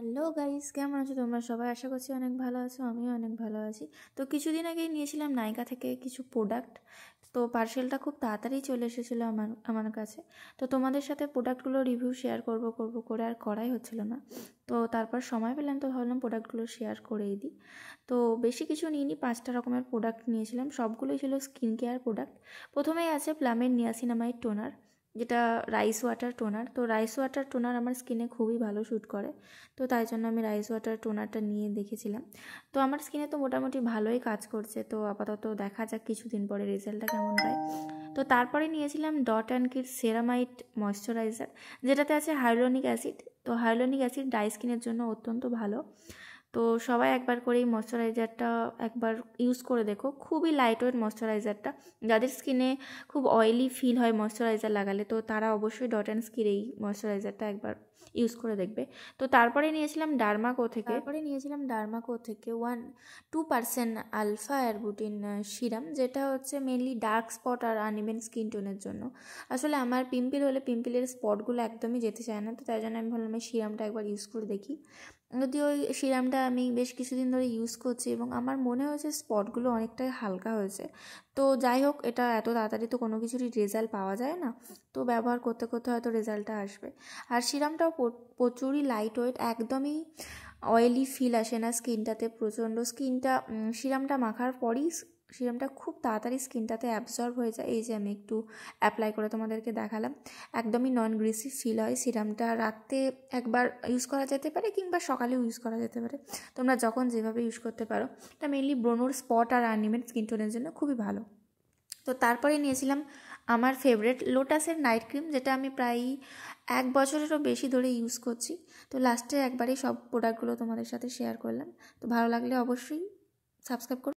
Hello guys, কেমন আছো তোমরা সবাই? আশা করছি অনেক ভালো আছো, আমিও অনেক ভালো আছি। তো কিছুদিন আগেই নিয়েছিলাম নাইকা থেকে কিছু প্রোডাক্ট। তো পার্সেলটা খুব তাড়াতাড়ি চলে এসেছিলো আমার কাছে। তো তোমাদের সাথে প্রোডাক্টগুলো রিভিউ শেয়ার করব করে আর করাই হচ্ছিল না। তো তারপর সময় পেলাম, তো ভাবলাম প্রোডাক্টগুলো শেয়ার করেই দিই। তো বেশি কিছু নিইনি, 5টা রকমের প্রোডাক্ট নিয়েছিলাম, সবগুলোই ছিল স্কিন কেয়ার প্রোডাক্ট। প্রথমেই আছে প্লামের নিয়াসিনামাইড টোনার, যেটা রাইস ওয়াটার টোনার। তো রাইস ওয়াটার টোনার আমার স্কিনে খুবই ভালো শ্যুট করে, তো তাই জন্য আমি রাইস ওয়াটার টোনারটা নিয়ে দেখেছিলাম। তো আমার স্কিনে তো মোটামুটি ভালোই কাজ করছে, তো আপাতত দেখা যাক কিছুদিন পরে রেজাল্টটা কেমন পায়। তো তারপরে নিয়েছিলাম dot and key ceramide moisturiser, যেটাতে আছে হাইলোনিক অ্যাসিড। তো হাইলোনিক অ্যাসিড ড্রাই স্কিনের জন্য অত্যন্ত ভালো। তো সবাই একবার করে এই ময়শ্চারাইজারটা একবার ইউজ করে দেখো, খুবই লাইট ওয়েট ময়শ্চারাইজারটা। যাদের স্কিনে খুব অয়েলি ফিল হয় ময়শ্চারাইজার লাগালে, তো তারা অবশ্যই ডট অ্যান্ড স্কিন এই ময়শ্চারাইজারটা একবার ইউজ করে দেখবে। তো তারপরে নিয়েছিলাম ডার্মাকো থেকে 2% আলফা অ্যারবুটিন সিরাম, যেটা হচ্ছে মেনলি ডার্ক স্পট আর আনইভেন স্কিন টোনের জন্য। আসলে আমার পিম্পল হলে পিম্পলের স্পটগুলো একদমই যেতে চায় না, তো তাই জন্য আমি ভাবলাম এই সিরামটা একবার ইউজ করে দেখি। যদিও ওই সিরামটা আমি বেশ কিছুদিন ধরে ইউজ করছি এবং আমার মনে হয়েছে স্পটগুলো অনেকটাই হালকা হয়েছে। তো যাই হোক, এটা এত তাড়াতাড়ি তো কোনো কিছুরই রেজাল্ট পাওয়া যায় না, তো ব্যবহার করতে করতে হয়তো রেজাল্টটা আসবে। আর সিরামটাও প্রচুরই লাইট ওয়েট, একদমই অয়েলি ফিল আসে না স্কিনটাতে। সিরামটা মাখার পরই সিরামটা খুব তাড়াতাড়ি স্কিনটাতে অ্যাবজর্ব হয়ে যায়। এই যে আমি একটু অ্যাপ্লাই করে তোমাদেরকে দেখালাম, একদমই নন গ্রিসি ফিল হয়। সিরামটা রাতে একবার ইউজ করা যেতে পারে কিংবা সকালেও ইউজ করা যেতে পারে, তোমরা যখন যেভাবে ইউজ করতে পারো। এটা মেনলি ব্রোনোর স্পট আর আনইভেন স্কিন টোনের জন্য খুবই ভালো। তো তারপরে নিয়েছিলাম আমার ফেভারিট লোটাসের নাইট ক্রিম, যেটা আমি প্রায় 1 বছরেরও বেশি ধরে ইউজ করছি। তো লাস্টে একবারই সব প্রোডাক্টগুলো তোমাদের সাথে শেয়ার করলাম। তো ভালো লাগলে অবশ্যই সাবস্ক্রাইব করো।